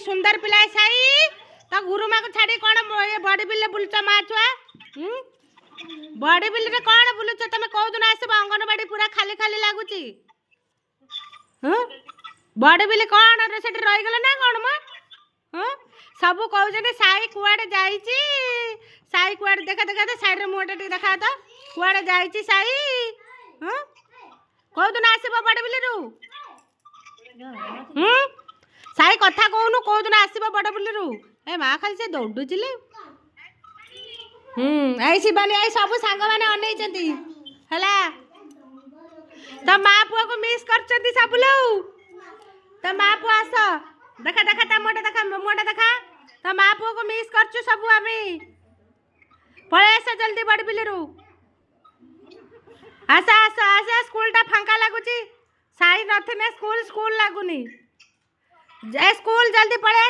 सुंदर पिला साई तो गुरुमा को छाड़ी कौन बड़ी बिल बुलुच माँ छुआ बड़ी बिल रे कौन बुलुच तुम कौ दिन आसब अंगनवाड़ी पूरा खाली खाली लगुच बड़ी बिल कौन से रहीगल ना कौन म सब कहते साई कुआड़े जाइए साई कुआड़े देखा देखा तो साइड मुहटा टे देखा तो कुआड़े जाइए साई कौ दिन आसब बड़ बिलू साई कथा कहूनु कौ दिन आसब बड़ बिलू ए माँ खाली से दौड़ुचिले आई शिवानी आई सब सांग मैंने अनई है तो माँ पुआ को मिस कर सब लोग तो माँ पुआ आस देखा देखा ता मुँटा देखा तो माँ पुआ को मिस करचु सब आम पलि आस जल्दी बड़ बिलू आस आस आस स्कूल टा फांका लगुच साई नथिने स्कूल स्कूल लगुनि स्कूल जल्दी पलि